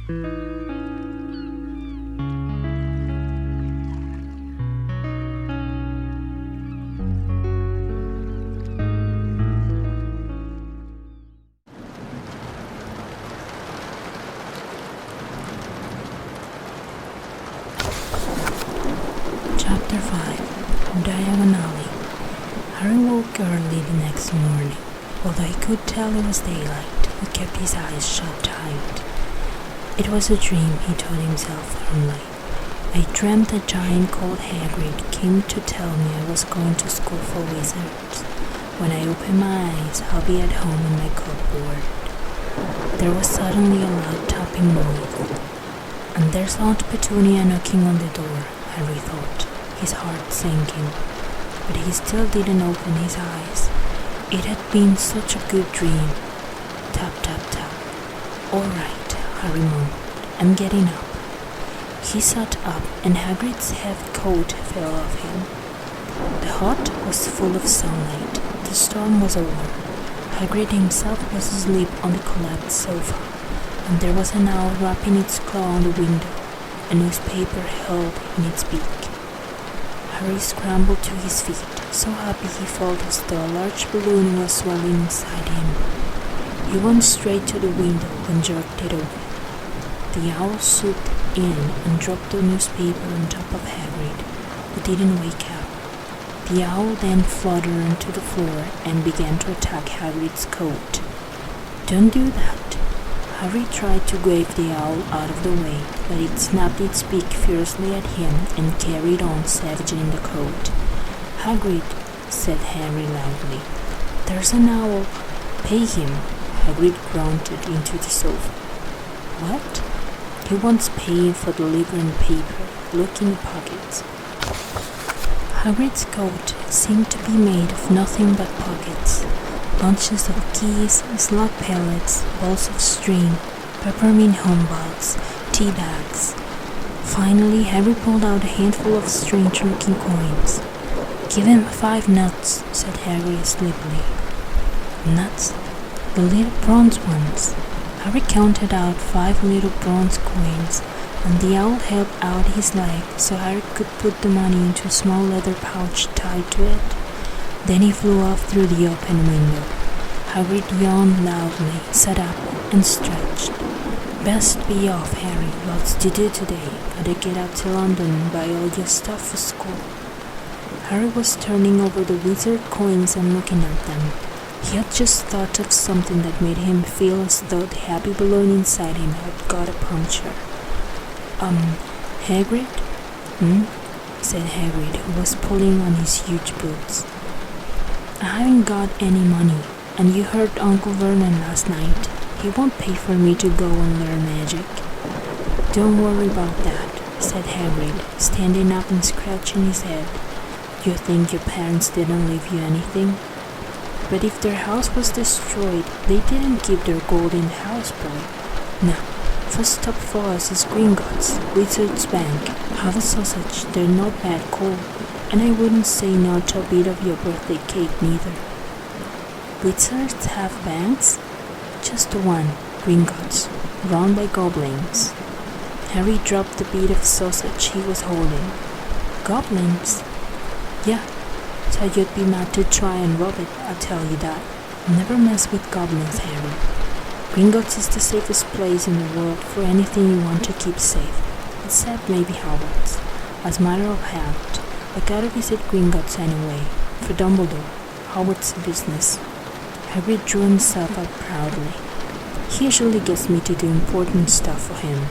Chapter 5 Diagonally. Harry woke early the next morning. Although he could tell it was daylight, he kept his eyes shut tight. It was a dream, he told himself firmly. I dreamt a giant called Hagrid came to tell me I was going to school for wizards. When I open my eyes, I'll be at home in my cupboard. There was suddenly a loud tapping noise. And there's Aunt Petunia knocking on the door, Harry thought, his heart sinking. But he still didn't open his eyes. It had been such a good dream. Tap, tap, tap. All right, Harry moaned. I'm getting up. He sat up, and Hagrid's heavy coat fell off him. The hut was full of sunlight. The storm was over. Hagrid himself was asleep on the collapsed sofa, and there was an owl rapping its claw on the window, a newspaper held in its beak. Harry scrambled to his feet, so happy he felt as though a large balloon was swelling inside him. He went straight to the window and jerked it open. The owl swooped in and dropped the newspaper on top of Hagrid, who didn't wake up. The owl then fluttered onto the floor and began to attack Hagrid's coat. Don't do that. Harry tried to wave the owl out of the way, but it snapped its beak fiercely at him and carried on savaging the coat. Hagrid, said Harry loudly. There's an owl. Pay him. Hagrid grunted into the sofa. What? He wants paying for delivering paper. Look in the pockets. Hagrid's coat seemed to be made of nothing but pockets. Bunches of keys, slug pellets, balls of string, peppermint humbugs, tea bags. Finally, Harry pulled out a handful of strange-looking coins. Give him 5 nuts, said Harry sleepily. Nuts? The little bronze ones. Harry counted out 5 little bronze coins, and the owl held out his leg so Harry could put the money into a small leather pouch tied to it. Then he flew off through the open window. Hagrid yawned loudly, sat up, and stretched. Best be off, Harry. Lots to do today. Gotta get out to London and buy all your stuff for school. Harry was turning over the wizard coins and looking at them. He had just thought of something that made him feel as though the happy balloon inside him had got a puncture. Hagrid? Said Hagrid, who was pulling on his huge boots. I haven't got any money, and you heard Uncle Vernon last night. He won't pay for me to go and learn magic. Don't worry about that, said Hagrid, standing up and scratching his head. You think your parents didn't leave you anything? But if their house was destroyed, they didn't keep their gold in the house, boy. Now, first stop for us is Gringotts, Wizard's Bank. Have a sausage, they're not bad cold. And I wouldn't say no to a bit of your birthday cake neither. Wizards have banks? Just one, Gringotts, run by goblins. Harry dropped the bit of sausage he was holding. Goblins? Yeah, so you'd be mad to try and rob it, I'll tell you that. Never mess with goblins, Harry. Gringotts is the safest place in the world for anything you want to keep safe, except maybe Hogwarts. As a matter of fact, I gotta visit Gringotts anyway, for Dumbledore. Hogwarts business. Hagrid drew himself up proudly. He usually gets me to do important stuff for him.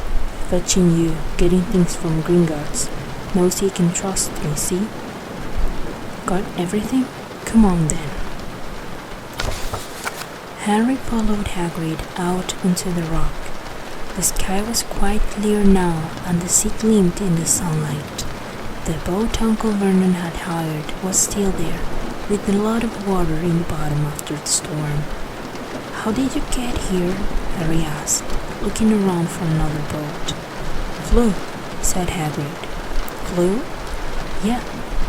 Fetching you, getting things from Gringotts. Knows he can trust me, see? Got everything? Come on then. Harry followed Hagrid out onto the rock. The sky was quite clear now, and the sea gleamed in the sunlight. The boat Uncle Vernon had hired was still there, with a lot of water in the bottom after the storm. How did you get here? Harry asked, looking around for another boat. Flew, said Hagrid. Flew? Yeah,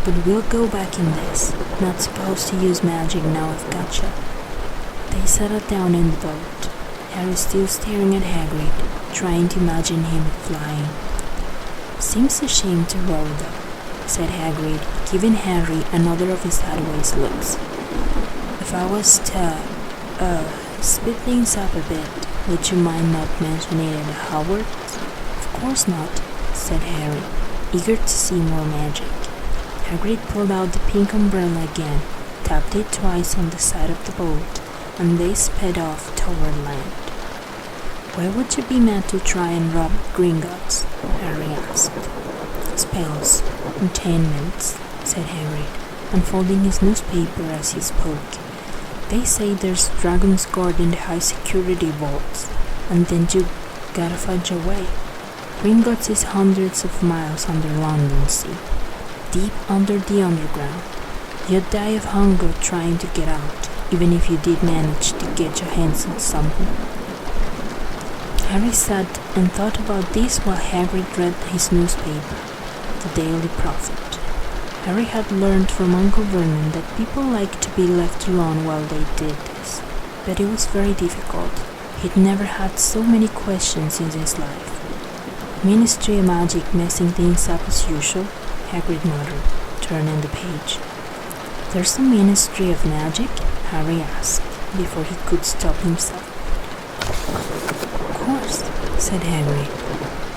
but we'll go back in this. Not supposed to use magic now I've gotcha. They settled down in the boat. Harry still staring at Hagrid, trying to imagine him flying. "Seems a shame to roll, though," said Hagrid, giving Harry another of his sideways looks. "If I was to, speed things up a bit, would you mind not mentioning it at Hogwarts?" "Of course not," said Harry, eager to see more magic. Hagrid pulled out the pink umbrella again, tapped it twice on the side of the boat, and they sped off toward land. "Why would you be mad to try and rob Gringotts?" Harry asked. "Spells, enchantments," said Harry, unfolding his newspaper as he spoke. "They say there's dragons guarding the high-security vaults, and then you gotta find your way. Gringotts is hundreds of miles under London Sea, deep under the underground. You'd die of hunger trying to get out, even if you did manage to get your hands on something." Harry sat and thought about this while Hagrid read his newspaper, the Daily Prophet. Harry had learned from Uncle Vernon that people liked to be left alone while they did this, but it was very difficult. He'd never had so many questions in his life. "Ministry of Magic messing things up as usual," Hagrid muttered, turning the page. "There's a Ministry of Magic?" Harry asked, before he could stop himself. "Of course," said Hagrid.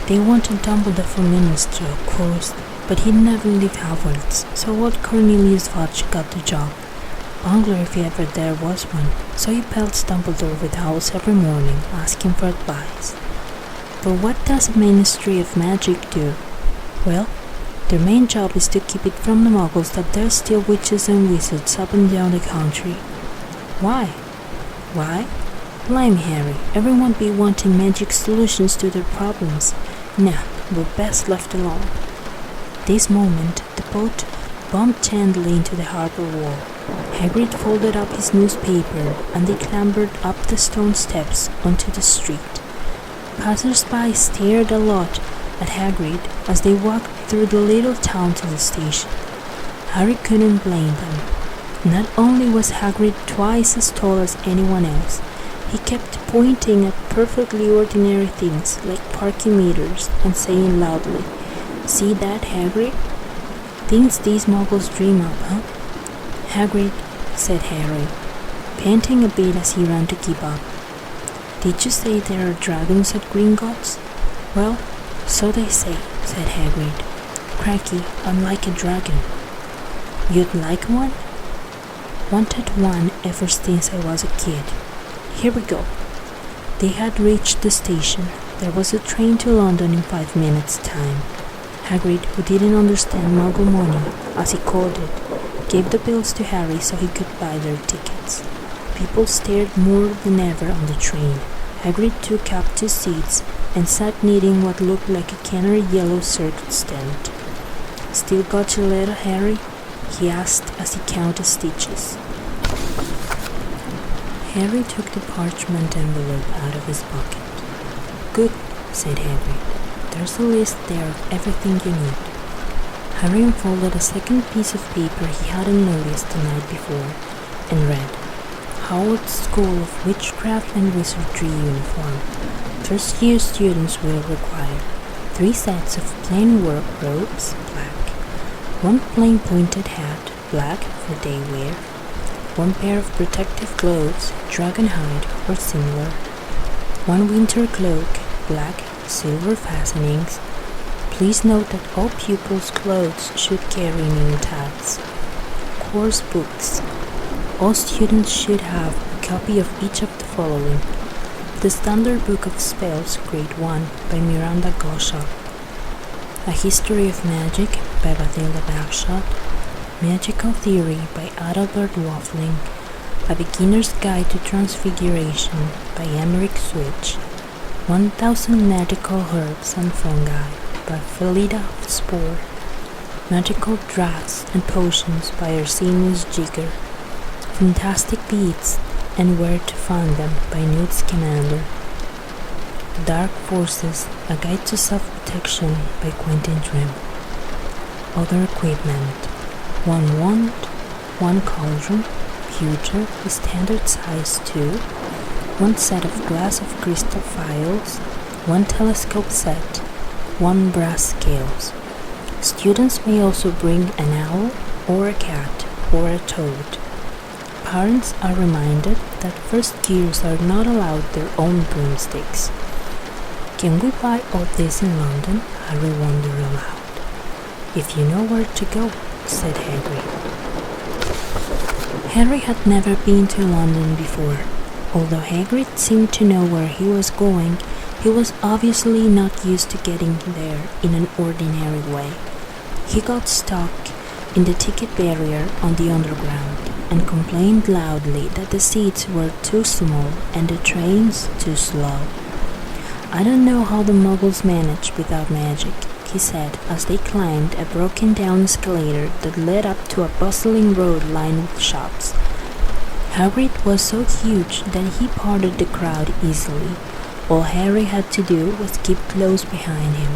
"They wanted Dumbledore for Minister, of course, but he'd never leave Hogwarts, so old Cornelius Fudge got the job. Bungler if ever there was one, so he pelts Dumbledore with owls every morning, asking for advice. But what does a Ministry of Magic do? Well, their main job is to keep it from the Muggles that there's still witches and wizards up and down the country." "Why?" "Why? Blimey, Harry, everyone be wanting magic solutions to their problems. Nah, we're best left alone." This moment, the boat bumped gently into the harbor wall. Hagrid folded up his newspaper, and they clambered up the stone steps onto the street. Passers-by stared a lot at Hagrid as they walked through the little town to the station. Harry couldn't blame them. Not only was Hagrid twice as tall as anyone else, he kept pointing at perfectly ordinary things like parking meters and saying loudly, "See that, Hagrid? Things these Muggles dream up, huh?" "Hagrid," said Harry, panting a bit as he ran to keep up. "Did you say there are dragons at Gringotts?" "Well, so they say," said Hagrid. "Cracky, unlike a dragon." "You'd like one?" "Wanted one ever since I was a kid. Here we go." They had reached the station. There was a train to London in 5 minutes' time. Hagrid, who didn't understand Muggle money, as he called it, gave the bills to Harry so he could buy their tickets. People stared more than ever on the train. Hagrid took up 2 seats and sat knitting what looked like a canary yellow circuit stand. "Still got your letter, Harry?" he asked as he counted stitches. Harry took the parchment envelope out of his pocket. "Good," said Hagrid. "There's a list there of everything you need." Harry unfolded a second piece of paper he hadn't noticed the night before and read, "Howard School of Witchcraft and Wizardry uniform. First-year students will require 3 sets of plain work robes, black, 1 plain pointed hat, black for day wear, 1 pair of protective gloves, dragon hide or similar, 1 winter cloak, black, silver fastenings. Please note that all pupils' clothes should carry name tags. Course books. All students should have a copy of each of the following: The Standard Book of Spells, Grade 1 by Miranda Gosha, A History of Magic by Bathilda Bagshot, Magical Theory by Adalbert Waffling, A Beginner's Guide to Transfiguration by Emmerich Switch, 1000 Magical Herbs and Fungi by Felida Spore, Magical Draughts and Potions by Arsenius Jigger, Fantastic Beads and Where to Find Them by Newt Scamander, Dark Forces, A Guide to Self-Protection by Quentin Trim. Other equipment: 1 wand, 1 cauldron, pewter, standard size 2, one set of glass of crystal phials, one telescope set, one brass scales. Students may also bring an owl or a cat or a toad. Parents are reminded that first years are not allowed their own broomsticks. Can we buy all this in London? Harry wondered aloud. If you know where to go, said Hagrid. Harry had never been to London before. Although Hagrid seemed to know where he was going, he was obviously not used to getting there in an ordinary way. He got stuck in the ticket barrier on the underground and complained loudly that the seats were too small and the trains too slow. I don't know how the Muggles manage without magic, he said as they climbed a broken-down escalator that led up to a bustling road lined with shops. Hagrid was so huge that he parted the crowd easily. All Harry had to do was keep close behind him.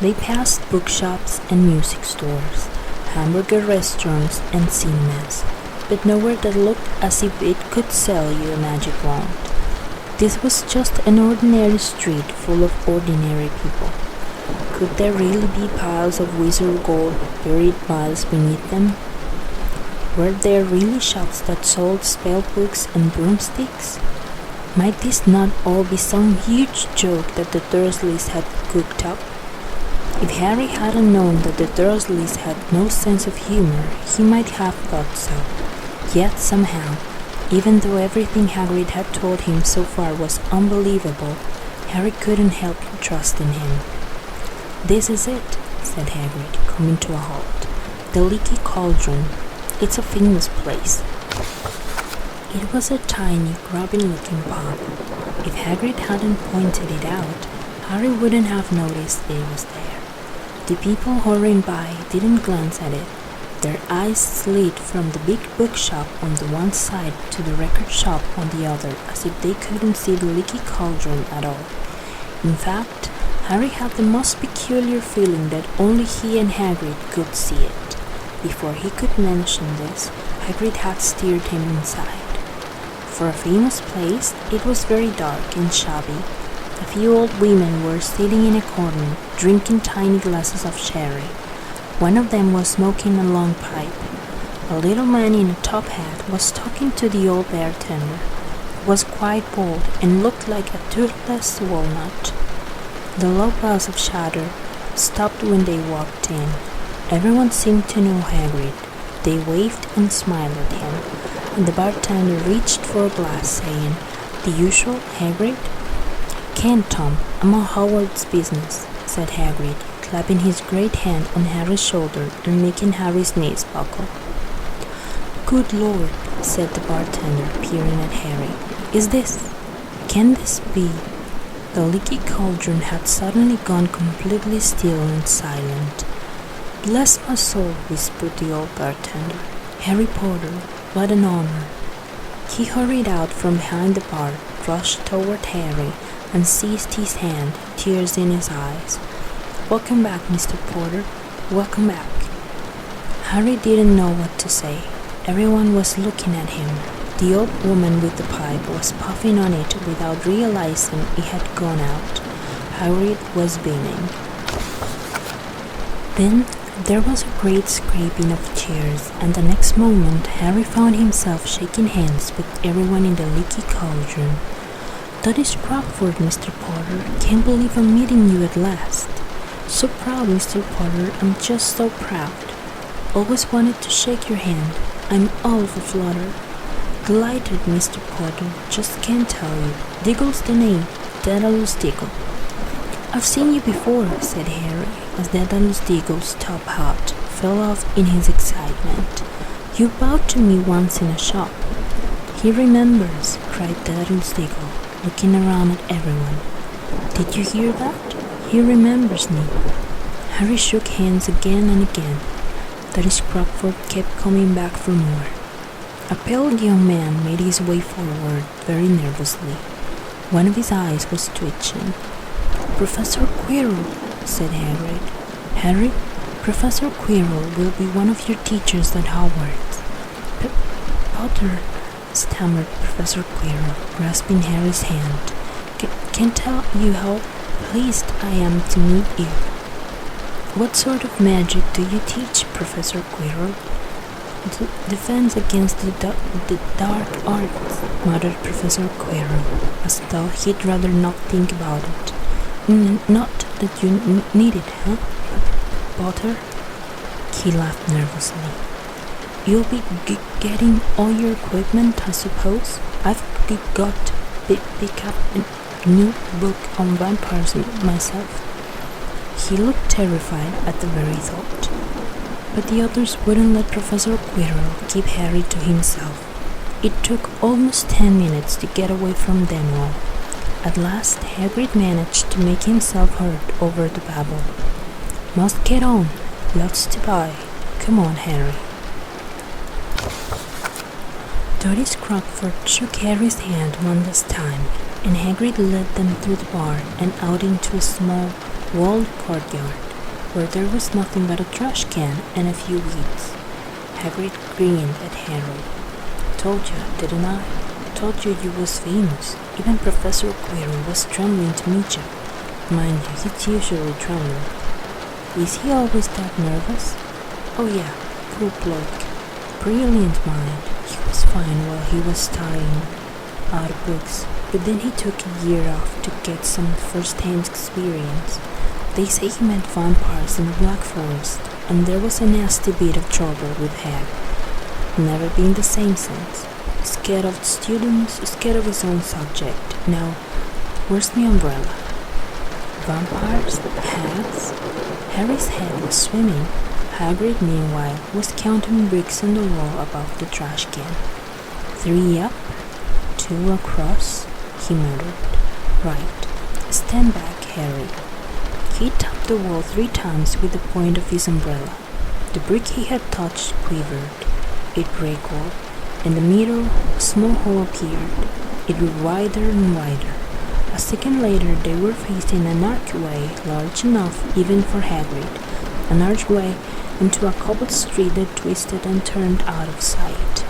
They passed bookshops and music stores, hamburger restaurants and cinemas, but nowhere that looked as if it could sell you a magic wand. This was just an ordinary street full of ordinary people. Could there really be piles of wizard gold buried miles beneath them? Were there really shops that sold spell books and broomsticks? Might this not all be some huge joke that the Dursleys had cooked up? If Harry hadn't known that the Dursleys had no sense of humor, he might have thought so. Yet somehow, even though everything Hagrid had told him so far was unbelievable, Harry couldn't help trusting him. This is it, said Hagrid, coming to a halt. The Leaky Cauldron. It's a famous place. It was a tiny, grubby-looking pub. If Hagrid hadn't pointed it out, Harry wouldn't have noticed it was there. The people hurrying by didn't glance at it. Their eyes slid from the big bookshop on the one side to the record shop on the other, as if they couldn't see the Leaky Cauldron at all. In fact, Harry had the most peculiar feeling that only he and Hagrid could see it. Before he could mention this, Hagrid had steered him inside. For a famous place, it was very dark and shabby. A few old women were sitting in a corner, drinking tiny glasses of sherry. One of them was smoking a long pipe. A little man in a top hat was talking to the old bartender. He was quite bald and looked like a toothless walnut. The low buzz of chatter stopped when they walked in. Everyone seemed to know Hagrid. They waved and smiled at him, and the bartender reached for a glass, saying, "The usual, Hagrid?" "Can't, Tom. I'm on Howard's business," said Hagrid, clapping his great hand on Harry's shoulder and making Harry's knees buckle. "Good Lord," said the bartender, peering at Harry. Can this be?" The Leaky Cauldron had suddenly gone completely still and silent. "Bless my soul," whispered the old bartender. "Harry Potter, what an honor." He hurried out from behind the bar, rushed toward Harry, and seized his hand, tears in his eyes. "Welcome back, Mr. Potter. Welcome back." Harry didn't know what to say. Everyone was looking at him. The old woman with the pipe was puffing on it without realizing it had gone out. Hagrid was beaming. Then there was a great scraping of chairs, and the next moment Harry found himself shaking hands with everyone in the Leaky Cauldron. "That is Crockford, Mr. Potter. Can't believe I'm meeting you at last." "So proud, Mr. Potter. I'm just so proud." "Always wanted to shake your hand. I'm all of a flutter." "Delighted, Mr. Potter. Just can't tell you. Diggle's the name. Daedalus Diggle." "I've seen you before," said Harry, as Daedalus Diggle's top hat fell off in his excitement. "You bowed to me once in a shop." "He remembers," cried Daedalus Diggle, looking around at everyone. "Did you hear that? He remembers me." Harry shook hands again and again. That Crockford kept coming back for more. A pale young man made his way forward very nervously. One of his eyes was twitching. "Professor Quirrell," said Hagrid. "Harry, Professor Quirrell will be one of your teachers at Hogwarts." Potter, stammered Professor Quirrell, grasping Harry's hand. Can't tell you how pleased I am to meet you. What sort of magic do you teach, Professor Quirrell? Defense against the dark arts, muttered Professor Quirrell, as though he'd rather not think about it. Not that you need it, huh, Potter? He laughed nervously. You'll be getting all your equipment, I suppose? I've got to pick up a new book on vampires myself. He looked terrified at the very thought. But the others wouldn't let Professor Quirrell keep Harry to himself. It took almost 10 minutes to get away from them all. At last, Hagrid managed to make himself heard over the babble. Must get on. Lots to buy. Come on, Harry. Doris Crockford shook Harry's hand one last time, and Hagrid led them through the barn and out into a small, walled courtyard, where there was nothing but a trash can and a few weeds. Hagrid grinned at Harry. Told you, didn't I? Told you was famous. Even Professor Quirrell was trembling to meet you. Mind you, he's usually trembling. Is he always that nervous? Oh yeah, poor bloke. Brilliant mind. He was fine while he was studying out of books, but then he took a year off to get some first-hand experience. They say he met vampires in the Black Forest, and there was a nasty bit of trouble with Hag. Never been the same since. Scared of students, scared of his own subject. Now, where's the umbrella? Vampires? Hags? Harry's head was swimming. Hagrid, meanwhile, was counting bricks on the wall above the trash can. 3 up, 2 across, he muttered. Right. Stand back, Harry. He tapped the wall 3 times with the point of his umbrella. The brick he had touched quivered. It crackled. In the middle, a small hole appeared. It grew wider and wider. A second later, they were facing an archway large enough even for Hagrid. An archway into a cobbled street that twisted and turned out of sight.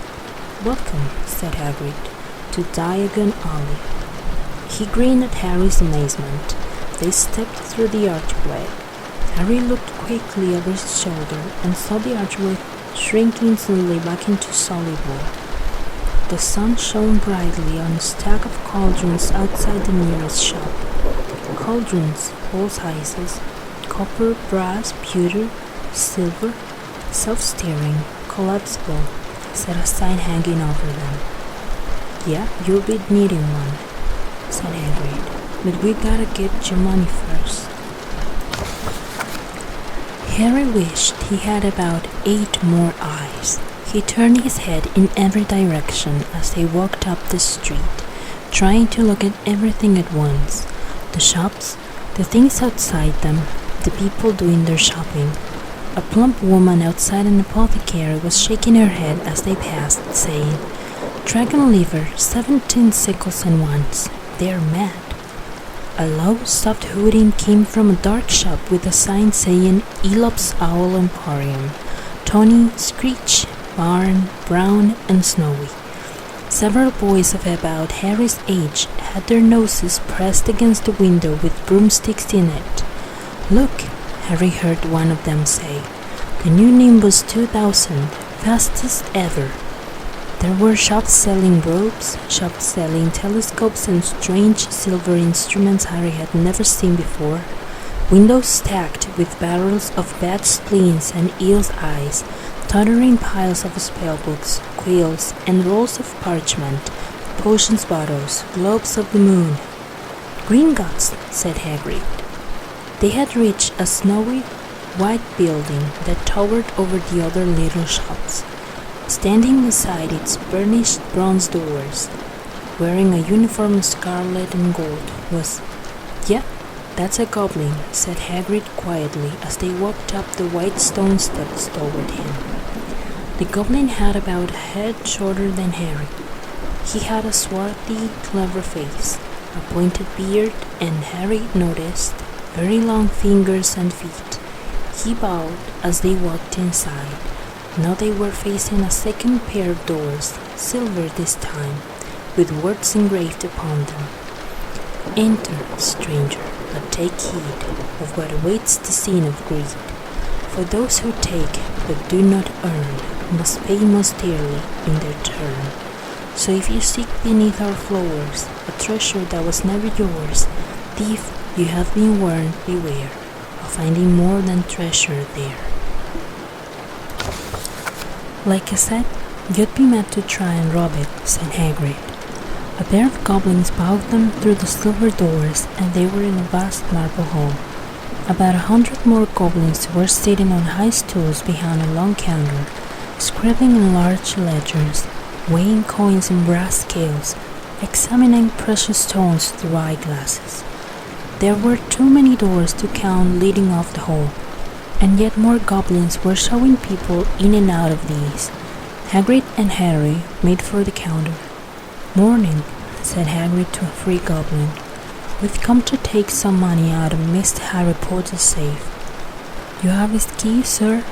Welcome, said Hagrid, to Diagon Alley. He grinned at Harry's amazement. They stepped through the archway. Harry looked quickly over his shoulder and saw the archway shrink instantly back into solid wall. The sun shone brightly on a stack of cauldrons outside the nearest shop. Cauldrons, all sizes, copper, brass, pewter, silver, self-steering, collapsible, said a sign hanging over them. Yeah, you'll be needing one, said Hagrid, but we gotta get your money first. Harry wished he had about 8 more eyes. He turned his head in every direction as they walked up the street, trying to look at everything at once. The shops, the things outside them, the people doing their shopping. A plump woman outside an apothecary was shaking her head as they passed, saying, Dragon liver, 17 sickles and wands. They're mad. A low, soft hooting came from a dark shop with a sign saying Elop's Owl Emporium. Tony, Screech, Barn, Brown, and Snowy. Several boys of about Harry's age had their noses pressed against the window with broomsticks in it. Look, Harry heard one of them say, the new Nimbus 2000, fastest ever. There were shops selling robes, shops selling telescopes and strange silver instruments Harry had never seen before, windows stacked with barrels of bat spleens and eel's eyes, tottering piles of spellbooks, quills, and rolls of parchment, potions bottles, globes of the moon. Gringotts, said Hagrid. They had reached a snowy, white building that towered over the other little shops. Standing beside its burnished bronze doors, wearing a uniform of scarlet and gold, was, Yeah, that's a goblin, said Hagrid quietly as they walked up the white stone steps toward him. The goblin had about a head shorter than Harry. He had a swarthy, clever face, a pointed beard, and Harry noticed very long fingers and feet. He bowed as they walked inside. Now they were facing a second pair of doors, silver this time, with words engraved upon them. Enter, stranger, but take heed of what awaits the scene of greed. For those who take but do not earn must pay most dearly in their turn. So if you seek beneath our floors a treasure that was never yours, thief, you have been warned, beware of finding more than treasure there. Like I said, you'd be mad to try and rob it, said Hagrid. A pair of goblins bowed them through the silver doors, and they were in a vast marble hall. About 100 more goblins were sitting on high stools behind a long counter, scribbling in large ledgers, weighing coins in brass scales, examining precious stones through eyeglasses. There were too many doors to count leading off the hall, and yet more goblins were showing people in and out of these. Hagrid and Harry made for the counter. "Morning," said Hagrid to a free goblin. "We've come to take some money out of Mr. Harry Potter's safe." "You have his key, sir?"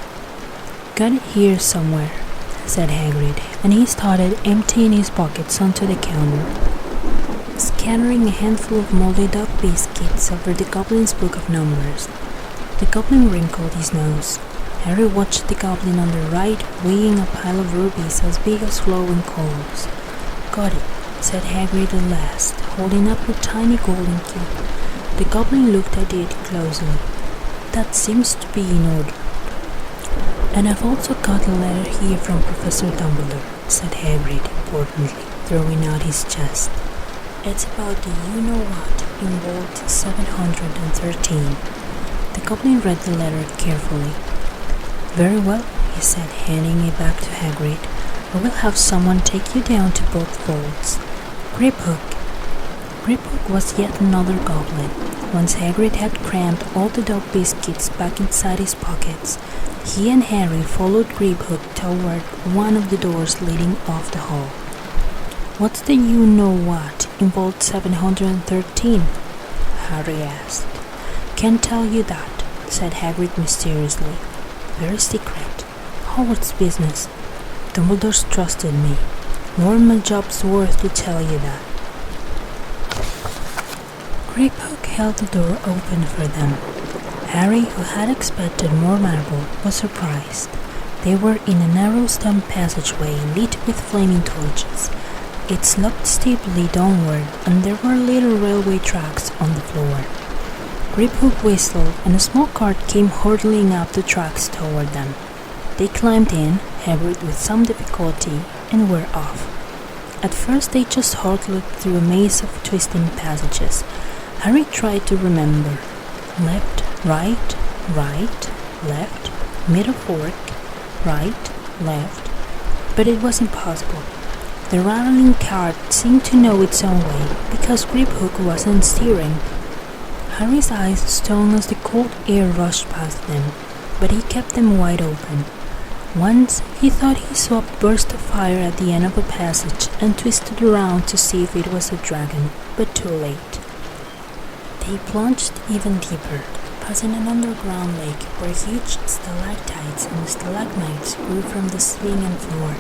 "Got it here somewhere," said Hagrid, and he started emptying his pockets onto the counter, scattering a handful of moldy dog biscuits over the goblin's book of numbers. The goblin wrinkled his nose. Harry watched the goblin on the right weighing a pile of rubies as big as flowing coals. "Got it," said Hagrid at last, holding up a tiny golden key. The goblin looked at it closely. "That seems to be in order." "And I've also got a letter here from Professor Dumbledore," said Hagrid importantly, throwing out his chest. "It's about the you-know-what in Vault 713. The goblin read the letter carefully. "Very well," he said, handing it back to Hagrid. "I will have someone take you down to both vaults. Griphook." Griphook was yet another goblin. Once Hagrid had crammed all the dog biscuits back inside his pockets, he and Harry followed Griphook toward one of the doors leading off the hall. "What's the you-know-what in Vault 713? Harry asked. "Can't tell you that," said Hagrid mysteriously. "Very secret. Hogwarts business. Dumbledore's trusted me. More than my job's worth to tell you that." Griphook held the door open for them. Harry, who had expected more marble, was surprised. They were in a narrow stone passageway lit with flaming torches. It sloped steeply downward, and there were little railway tracks on the floor. Griphook whistled, and a small cart came hurtling up the tracks toward them. They climbed in, Hagrid with some difficulty, and were off. At first they just hurtled through a maze of twisting passages. Harry tried to remember. Left, right, right, left, middle fork, right, left, but it was impossible. The rattling cart seemed to know its own way, because Griphook wasn't steering. Harry's eyes stung as the cold air rushed past them, but he kept them wide open. Once he thought he saw a burst of fire at the end of a passage and twisted around to see if it was a dragon, but too late. They plunged even deeper, passing an underground lake where huge stalactites and stalagmites grew from the ceiling and floor.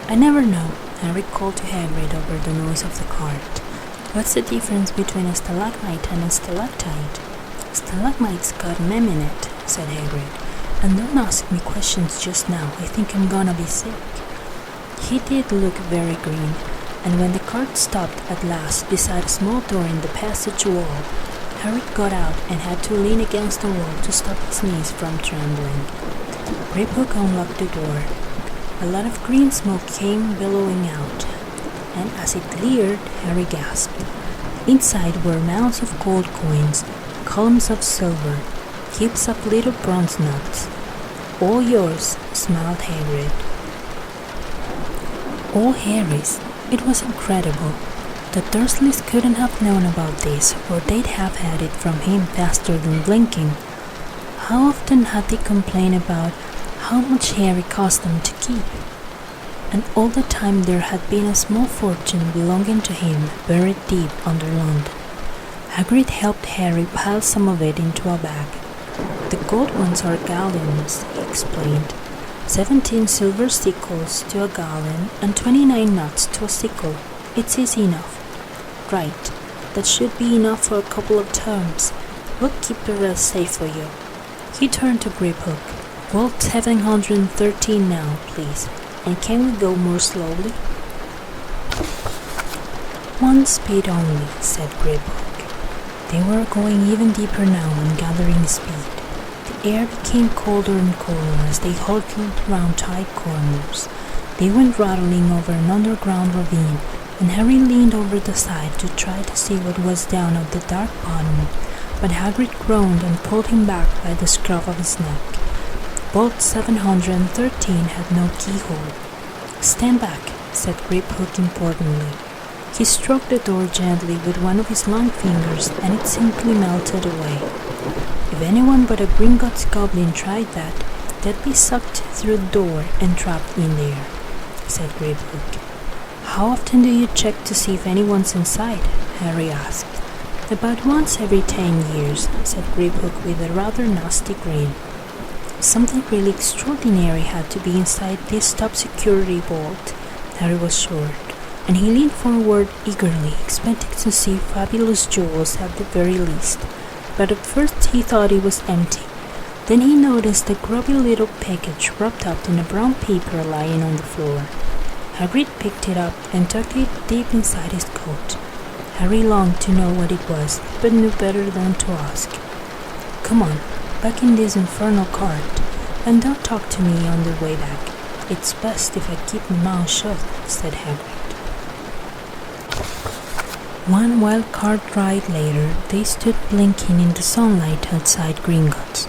"I never know," Harry called to Hagrid over the noise of the cart. "What's the difference between a stalagmite and a stalactite?" "Stalagmite's got mem in it," said Hagrid. "And don't ask me questions just now, I think I'm gonna be sick." He did look very green, and when the cart stopped at last beside a small door in the passage wall, Harry got out and had to lean against the wall to stop his knees from trembling. Griphook unlocked the door. A lot of green smoke came billowing out, and as it cleared, Harry gasped. Inside were mounds of gold coins, columns of silver, heaps of little bronze nuts. "All yours," smiled Hagrid. All Harry's. It was incredible. The Dursleys couldn't have known about this, or they'd have had it from him faster than blinking. How often had they complained about how much Harry cost them to keep? And all the time there had been a small fortune belonging to him buried deep under London. Hagrid helped Harry pile some of it into a bag. "The gold ones are galleons," he explained. 17 silver sickles to a gallon and 29 nuts to a sickle. It's easy enough. Right, that should be enough for a couple of terms. We'll keep the rest safe for you. He turned to Griphook. Well, 713 now, please. And can we go more slowly? One speed only, said Griphook. They were going even deeper now and gathering speed. The air became colder and colder as they hurtled round tight corners. They went rattling over an underground ravine, and Harry leaned over the side to try to see what was down at the dark bottom, but Hagrid groaned and pulled him back by the scruff of his neck. Bolt 713 had no keyhole. Stand back, said Griphook importantly. He stroked the door gently with one of his long fingers, and it simply melted away. If anyone but a Gringotts goblin tried that, they'd be sucked through the door and trapped in there, said Griphook. How often do you check to see if anyone's inside? Harry asked. About once every 10 years, said Griphook with a rather nasty grin. Something really extraordinary had to be inside this top security vault, Harry was sure, and he leaned forward eagerly, expecting to see fabulous jewels at the very least. But at first he thought it was empty. Then he noticed a grubby little package wrapped up in a brown paper lying on the floor. Hagrid picked it up and tucked it deep inside his coat. Harry longed to know what it was, but knew better than to ask. Come on, back in this infernal cart, and don't talk to me on the way back. It's best if I keep my mouth shut, said Hagrid. One wild cart ride later, they stood blinking in the sunlight outside Gringotts.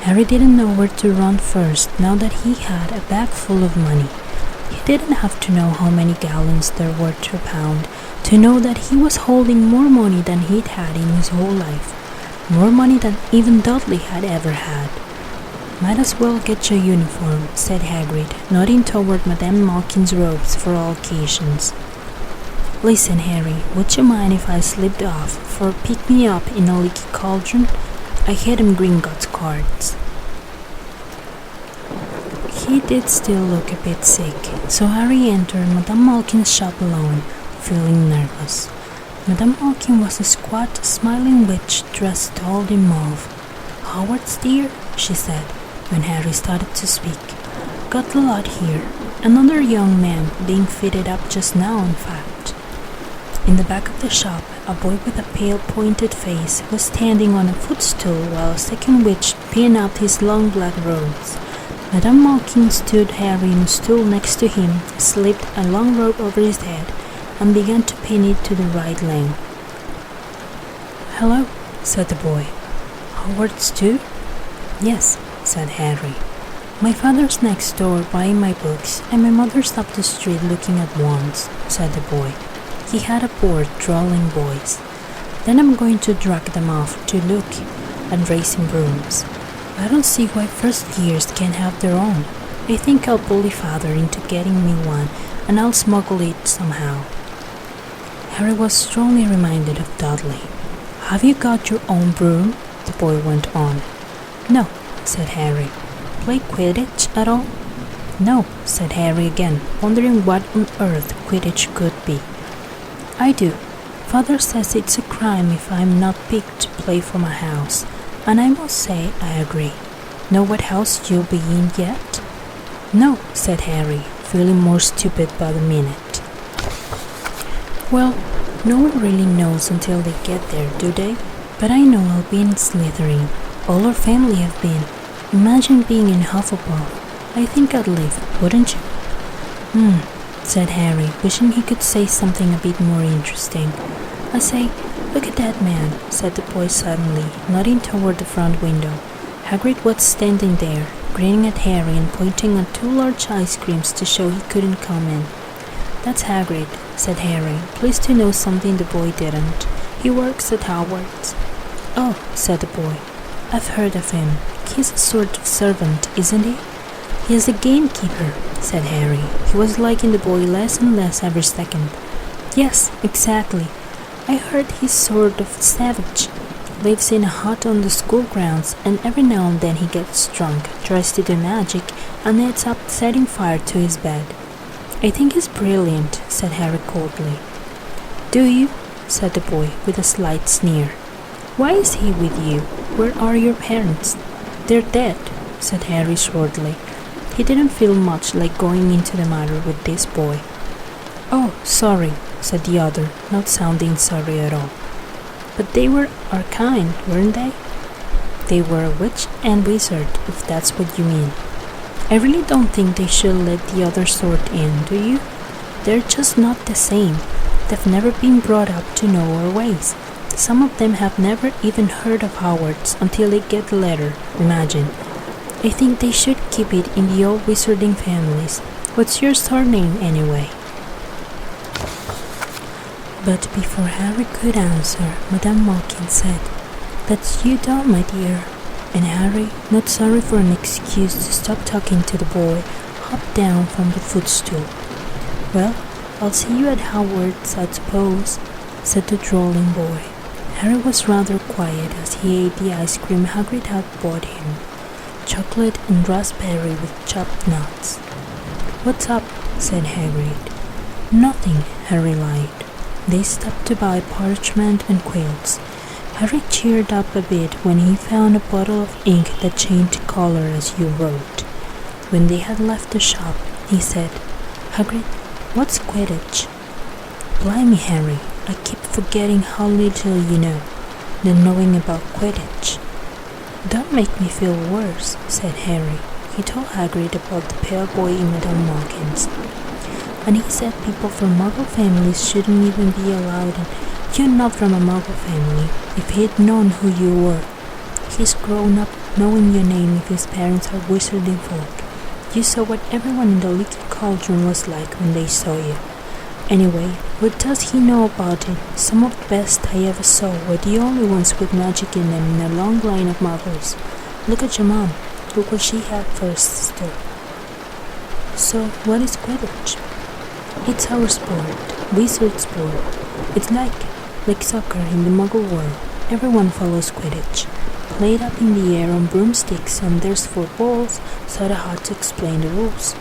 Harry didn't know where to run first now that he had a bag full of money. He didn't have to know how many gallons there were to a pound to know that he was holding more money than he'd had in his whole life, more money than even Dudley had ever had. Might as well get your uniform, said Hagrid, nodding toward Madame Malkin's robes for all occasions. Listen, Harry, would you mind if I slipped off for pick-me-up in a leaky cauldron? I hate them Gringotts cards. He did still look a bit sick, so Harry entered Madame Malkin's shop alone, feeling nervous. Madame Malkin was a squat, smiling witch dressed all in mauve. Hogwarts, dear, she said, when Harry started to speak. Got a lot here. Another young man being fitted up just now, in fact. In the back of the shop, a boy with a pale, pointed face was standing on a footstool while a second witch pinned up his long black robes. Madame Malkin stood Harry in a stool next to him, slipped a long robe over his head, and began to pin it to the right length. Hello, said the boy. Hogwarts too? Yes, said Harry. My father's next door buying my books, and my mother's up the street looking at wands, said the boy. He had a bored, drawling voice. Then I'm going to drag them off to look at racing brooms. I don't see why first years can't have their own. I think I'll bully father into getting me one, and I'll smuggle it somehow. Harry was strongly reminded of Dudley. Have you got your own broom? The boy went on. No, said Harry. Play Quidditch at all? No, said Harry again, wondering what on earth Quidditch could be. I do. Father says it's a crime if I'm not picked to play for my house, and I must say I agree. Know what house you'll be in yet? No, said Harry, feeling more stupid by the minute. Well, no one really knows until they get there, do they? But I know I'll be in Slytherin. All our family have been. Imagine being in Hufflepuff. I think I'd live, wouldn't you? Said Harry, wishing he could say something a bit more interesting. I say, look at that man, said the boy suddenly, nodding toward the front window. Hagrid was standing there, grinning at Harry and pointing at 2 large ice creams to show he couldn't come in. That's Hagrid, said Harry, pleased to know something the boy didn't. He works at Hogwarts. Oh, said the boy. I've heard of him. He's a sort of servant, isn't he? He is a gamekeeper, said Harry. He was liking the boy less and less every second. Yes, exactly. I heard he's sort of savage. lives in a hut on the school grounds, and every now and then he gets drunk, tries to do magic, and ends up setting fire to his bed. I think he's brilliant, said Harry coldly. Do you? Said the boy with a slight sneer. Why is he with you? Where are your parents? They're dead, said Harry shortly. He didn't feel much like going into the matter with this boy. Oh, sorry, said the other, not sounding sorry at all. But they were our kind, weren't they? They were a witch and wizard, if that's what you mean. I really don't think they should let the other sort in, do you? They're just not the same. They've never been brought up to know our ways. Some of them have never even heard of Hogwarts until they get the letter, imagine. I think they should keep it in the old wizarding families. What's your surname, anyway? But before Harry could answer, Madame Malkin said, That's you done, my dear. And Harry, not sorry for an excuse to stop talking to the boy, hopped down from the footstool. Well, I'll see you at Hogwarts, I suppose, said the drooling boy. Harry was rather quiet as he ate the ice cream Hagrid had bought him, chocolate and raspberry with chopped nuts. What's up? Said Hagrid. Nothing, Harry lied. They stopped to buy parchment and quills. Harry cheered up a bit when he found a bottle of ink that changed color as you wrote. When they had left the shop, he said, Hagrid, what's Quidditch? Blimey, Harry, I keep forgetting how little you know, than knowing about Quidditch. Don't make me feel worse, said Harry. He told Hagrid about the pale boy in Madame Malkin's. And he said people from Muggle families shouldn't even be allowed in. You're not from a Muggle family. If he'd known who you were. He's grown up knowing your name if his parents are wizarding folk. You saw what everyone in the Leaky Cauldron was like when they saw you. Anyway, what does he know about it? Some of the best I ever saw were the only ones with magic in them in a long line of Muggles. Look at your mom. Look what she had for a sister. So, what is Quidditch? It's our sport, wizard sport. It's like soccer in the Muggle world. Everyone follows Quidditch. Played up in the air on broomsticks, and there's 4 balls, so I had to explain the rules.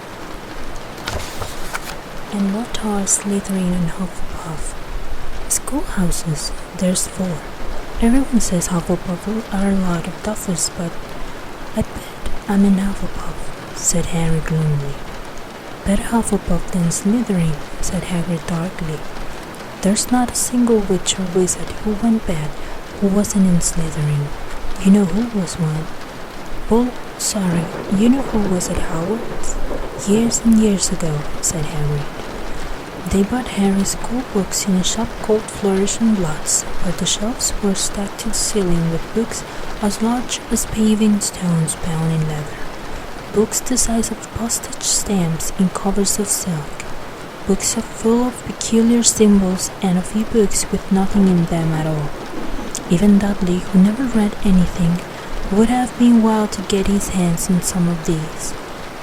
And what are Slytherin and Hufflepuff? Schoolhouses, there's 4. Everyone says Hufflepuff are a lot of duffers, but I bet I'm an Hufflepuff, said Harry gloomily. Better Hufflepuff than Slytherin, said Hagrid darkly. There's not a single witch or wizard who went bad who wasn't in Slytherin. You know who was one? Well, sorry, you know who was at Hogwarts? Years and years ago, said Hagrid. They bought Harry's school books in a shop called Flourish and Blots, where the shelves were stacked to the ceiling with books as large as paving stones bound in leather. Books the size of postage stamps in covers of silk. Books full of peculiar symbols, and a few books with nothing in them at all. Even Dudley, who never read anything, would have been wild to get his hands on some of these.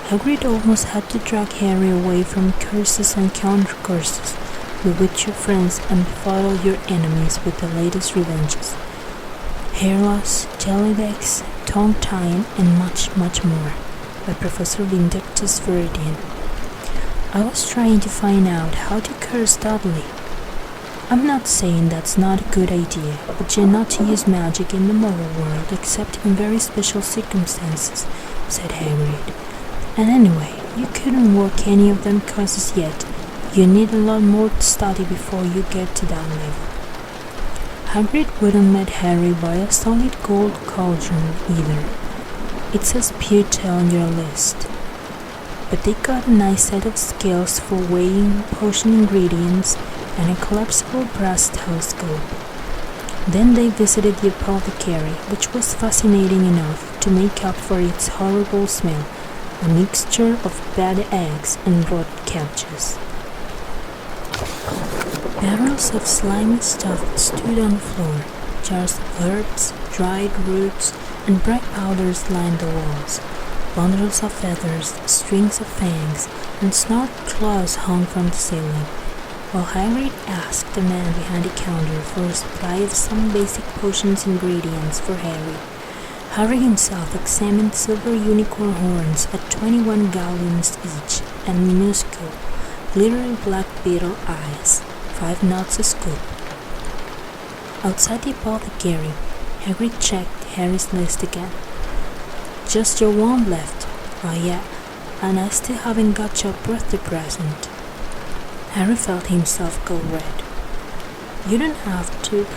Hagrid almost had to drag Harry away from curses and counter-curses, bewitch your friends and befuddle your enemies with the latest revenges. Hair loss, jelly decks, tongue-tying, and much, much more, by Professor Vindictus Viridian. I was trying to find out how to curse Dudley. I'm not saying that's not a good idea, but you're not to use magic in the Muggle world except in very special circumstances, said Hagrid. And anyway, you couldn't work any of them curses yet. You need a lot more to study before you get to that level. Hagrid wouldn't let Harry buy a solid gold cauldron either. It says pewter on your list. But they got a nice set of scales for weighing potion ingredients and a collapsible brass telescope. Then they visited the apothecary, which was fascinating enough to make up for its horrible smell, a mixture of bad eggs and rot cabbages. Barrels of slimy stuff stood on the floor. Jars of herbs, dried roots, and bright powders lined the walls. Bundles of feathers, strings of fangs, and snarled claws hung from the ceiling. While Hagrid asked the man behind the counter for a supply of some basic potions ingredients for Harry himself examined silver unicorn horns at 21 galleons each and minuscule, glittery black beetle eyes, 5 knots a scoop. Outside the apothecary, Hagrid checked Harry's list again. Just your wand left. Oh yeah, and I still haven't got your birthday present. Harry felt himself go red. You don't have to.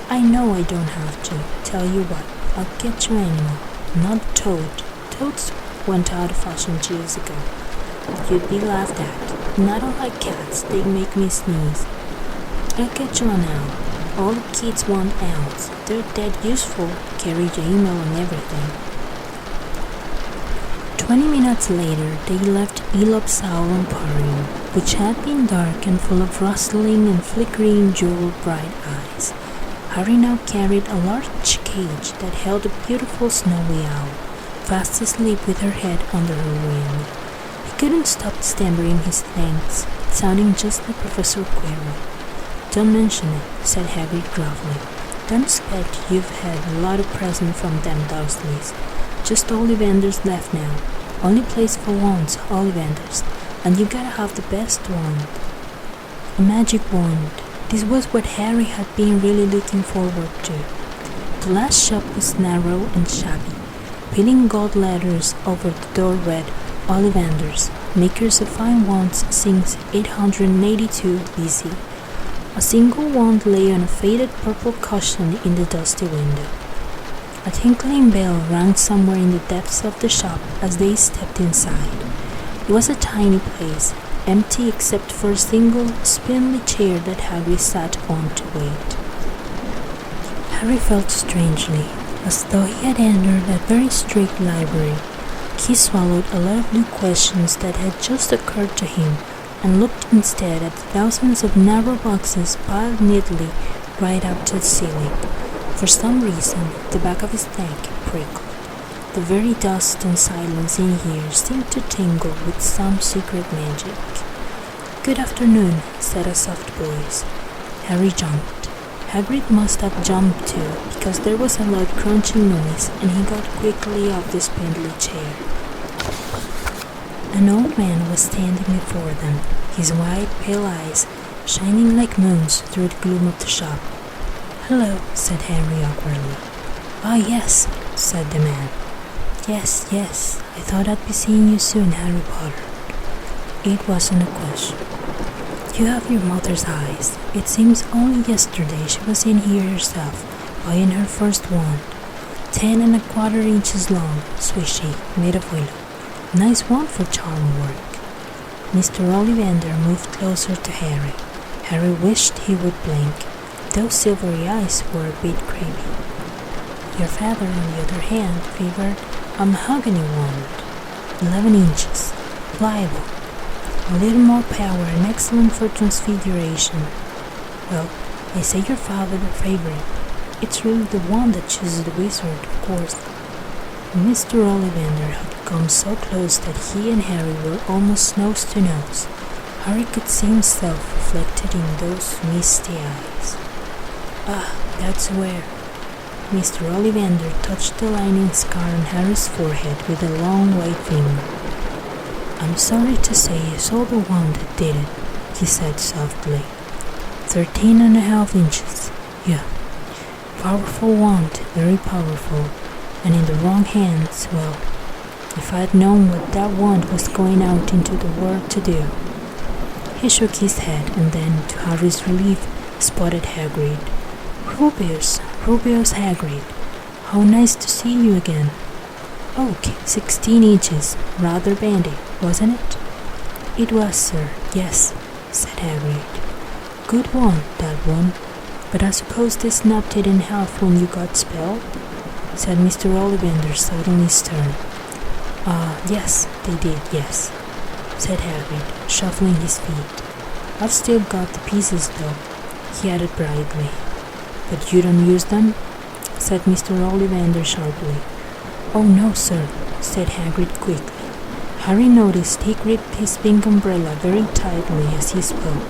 I know I don't have to. Tell you what, I'll get you animal, not toad. Toads went out of fashion years ago. You'd be laughed at. And I don't like cats, they make me sneeze. I'll get you an owl. All the kids want owls. They're dead useful, carry your email and everything. 20 minutes later, they left Elop's Owl Emporium, which had been dark and full of rustling and flickering jeweled bright eyes. Harry now carried a large cage that held a beautiful snowy owl, fast asleep with her head under her wing. He couldn't stop stammering his thanks, sounding just like Professor Quirrell. Don't mention it, said Hagrid gruffly. Don't expect you've had a lot of presents from them Dursleys. Just Ollivanders left now. Only place for wands, Ollivanders, and you gotta have the best wand. A magic wand. This was what Harry had been really looking forward to. The last shop was narrow and shabby. Peeling gold letters over the door read, Ollivanders, makers of fine wands since 882 BC. A single wand lay on a faded purple cushion in the dusty window. A tinkling bell rang somewhere in the depths of the shop as they stepped inside. It was a tiny place, empty except for a single spindly chair that Harry sat on to wait. Harry felt strangely, as though he had entered a very strict library. He swallowed a lot of new questions that had just occurred to him and looked instead at the thousands of narrow boxes piled neatly right up to the ceiling. For some reason, the back of his neck prickled. The very dust and silence in here seemed to tingle with some secret magic. Good afternoon, said a soft voice. Harry jumped. Hagrid must have jumped too, because there was a loud crunching noise and he got quickly off the spindly chair. An old man was standing before them, his wide, pale eyes shining like moons through the gloom of the shop. Hello, said Harry awkwardly. Ah, yes, said the man. Yes, I thought I'd be seeing you soon, Harry Potter. It wasn't a question. You have your mother's eyes. It seems only yesterday she was in here herself, buying her first wand. 10¼ inches long, swishy, made of willow. Nice wand for charm work. Mr. Ollivander moved closer to Harry. Harry wished he would blink. Those silvery eyes were a bit creepy. Your father, on the other hand, favored a mahogany wand, 11 inches, pliable, a little more power and excellent for transfiguration. Well, they say your father favored it. It's really the wand that chooses the wizard, of course. Mr. Ollivander had come so close that he and Harry were almost nose to nose. Harry could see himself reflected in those misty eyes. Ah, that's where. Mr. Ollivander touched the lining scar on Harry's forehead with a long white finger. I'm sorry to say you saw the wand that did it, he said softly. 13½ inches. Yeah. Powerful wand, very powerful. And in the wrong hands, well, if I'd known what that wand was going out into the world to do. He shook his head and then, to Harry's relief, spotted Hagrid. Rubius Hagrid. How nice to see you again. Oh, 16 inches. Rather bandy, wasn't it? It was, sir. Yes, said Hagrid. Good one, that one. But I suppose they snapped it in half when you got spelled? Said Mr. Ollivander, suddenly stern. Yes, they did, yes, said Hagrid, shuffling his feet. I've still got the pieces, though, he added brightly. But you don't use them? Said Mr. Ollivander sharply. Oh, no, sir, said Hagrid quickly. Harry noticed he gripped his pink umbrella very tightly as he spoke.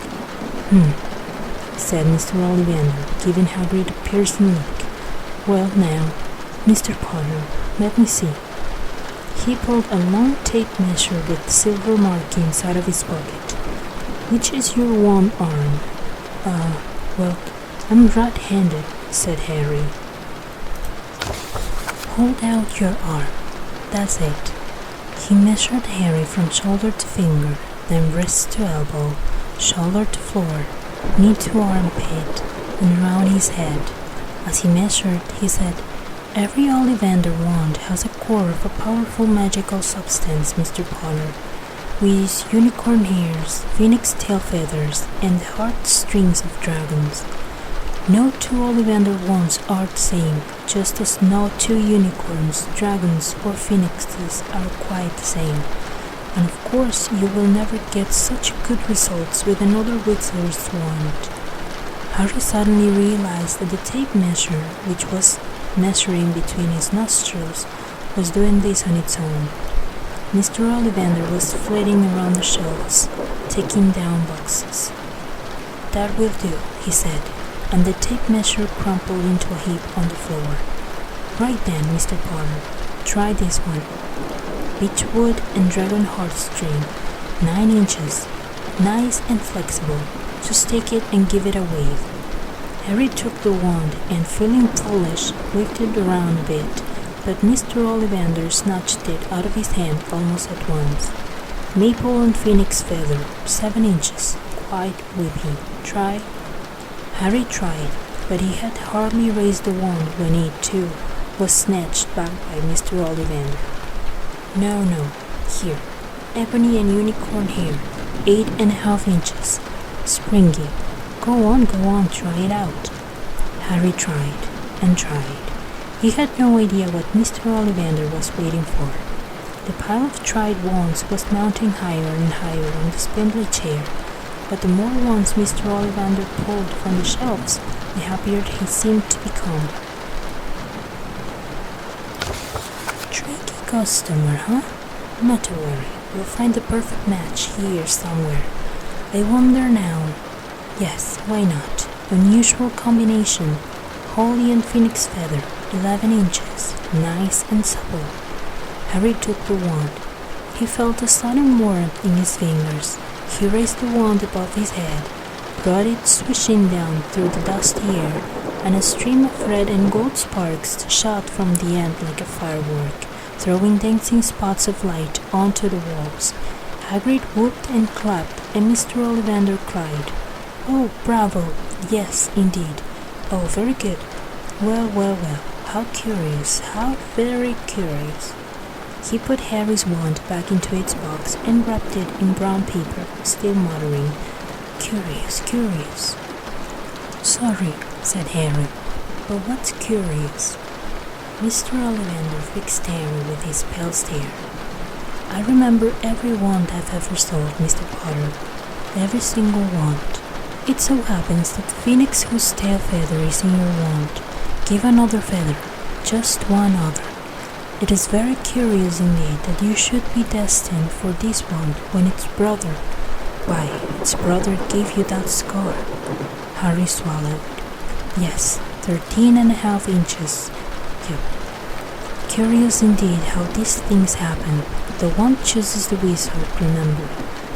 said Mr. Ollivander, giving Hagrid a piercing look. Well now, Mr. Potter, let me see. He pulled a long tape measure with silver markings out of his pocket. Which is your one arm? Well, I'm right-handed, said Harry. Hold out your arm. That's it. He measured Harry from shoulder to finger, then wrist to elbow, shoulder to floor, knee to armpit, and around his head. As he measured, he said, Every Ollivander wand has a core of a powerful magical substance, Mr. Potter. We use unicorn hairs, phoenix tail feathers, and the heartstrings of dragons. No two Ollivander wands are the same, just as no two unicorns, dragons, or phoenixes are quite the same. And of course, you will never get such good results with another wizard's wand. Harry suddenly realized that the tape measure, which was measuring between his nostrils, was doing this on its own. Mr. Ollivander was flitting around the shelves, taking down boxes. That will do, he said, and the tape measure crumpled into a heap on the floor. Right then, Mr. Potter, try this one. Beechwood and dragon heartstring, 9 inches, nice and flexible. Just take it and give it a wave. Harry took the wand and, feeling foolish, waved it around a bit, but Mr. Ollivander snatched it out of his hand almost at once. Maple and phoenix feather, 7 inches, quite whippy. Try. Harry tried, but he had hardly raised the wand when it, too, was snatched back by Mr. Ollivander. No, here, ebony and unicorn hair, 8.5 inches, springy. Go on, try it out. Harry tried and tried. He had no idea what Mr. Ollivander was waiting for. The pile of tried wands was mounting higher and higher on the spindly chair, but the more wands Mr. Ollivander pulled from the shelves, the happier he seemed to become. Tricky customer, huh? Not to worry, we'll find the perfect match here somewhere. I wonder now. Yes, why not? Unusual combination. Holly and phoenix feather, 11 inches, nice and supple. Harry took the wand. He felt a sudden warmth in his fingers. He raised the wand above his head, brought it swishing down through the dusty air, and a stream of red and gold sparks shot from the end like a firework, throwing dancing spots of light onto the walls. Hagrid whooped and clapped, and Mr. Ollivander cried, Oh, bravo! Yes, indeed. Oh, very good. Well, how curious, how very curious. He put Harry's wand back into its box and wrapped it in brown paper, still muttering, Curious. Sorry, said Harry, but what's curious? Mr. Ollivander fixed Harry with his pale stare. I remember every wand I've ever sold, Mr. Potter. Every single wand. It so happens that the phoenix whose tail feather is in your wand gave another feather, just one other. It is very curious indeed that you should be destined for this wand when its brother gave you that scar. Harry swallowed. Yes, 13.5 inches. Yep. Curious indeed how these things happen. The wand chooses the wizard, remember.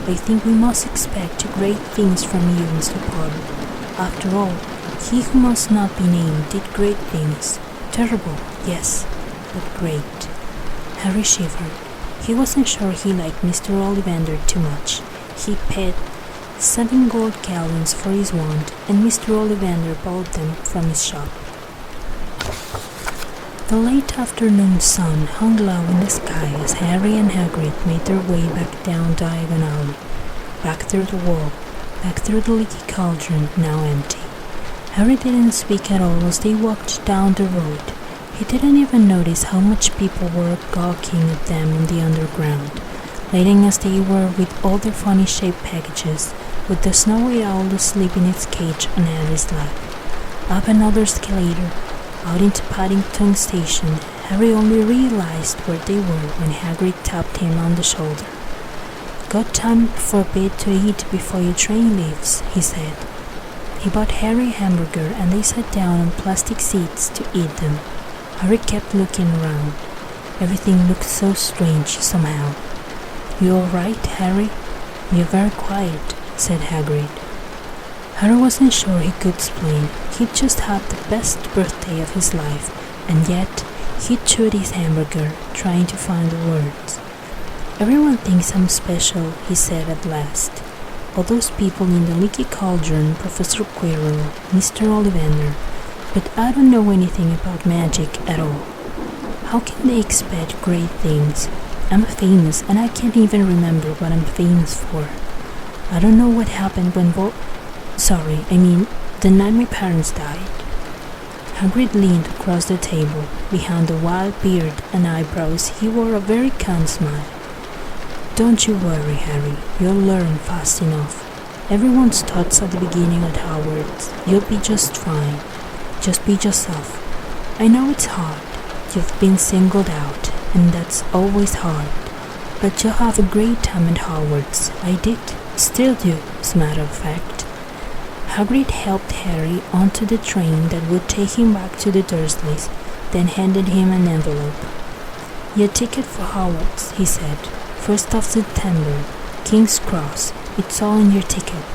I think we must expect great things from you, Mr. Potter. After all, he who must not be named did great things. Terrible, yes, but great. Harry shivered. He wasn't sure he liked Mr. Ollivander too much. He paid 7 gold gallons for his wand, and Mr. Ollivander bought them from his shop. The late afternoon sun hung low in the sky as Harry and Hagrid made their way back down Diagon Alley, back through the wall, back through the leaky cauldron, now empty. Harry didn't speak at all as they walked down the road. He didn't even notice how much people were gawking at them in the underground, laden as they were with all their funny-shaped packages, with the snowy owl asleep in its cage on Harry's lap. Up another escalator, out into Paddington Station. Harry only realized where they were when Hagrid tapped him on the shoulder. "Got time for a bit to eat before your train leaves," he said. He bought Harry a hamburger and they sat down on plastic seats to eat them. Harry kept looking around. Everything looked so strange somehow. "You all right, Harry?" "You're very quiet," said Hagrid. Harry wasn't sure he could explain. He'd just had the best birthday of his life, and yet he chewed his hamburger, trying to find the words. "Everyone thinks I'm special," he said at last. "All those people in the leaky cauldron, Professor Quirrell, Mr. Ollivander, but I don't know anything about magic at all. How can they expect great things? I'm famous and I can't even remember what I'm famous for. I don't know what happened when the night my parents died." Hagrid leaned across the table. Behind the wild beard and eyebrows he wore a very kind smile. "Don't you worry, Harry. You'll learn fast enough. Everyone starts at the beginning at Hogwarts. You'll be just fine. Just be yourself. I know it's hard. You've been singled out, and that's always hard. But you'll have a great time at Hogwarts. I did. Still do, as a matter of fact." Hagrid helped Harry onto the train that would take him back to the Dursleys, then handed him an envelope. "Your ticket for Hogwarts," he said. "1st of September, King's Cross. It's all in your ticket.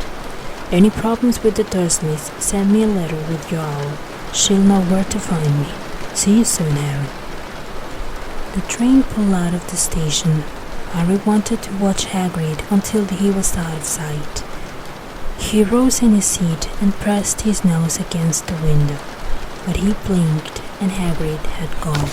Any problems with the Dursleys, send me a letter with your owl. She'll know where to find me. See you soon, Harry." The train pulled out of the station. Harry wanted to watch Hagrid until he was out of sight. He rose in his seat and pressed his nose against the window, but he blinked and Hagrid had gone.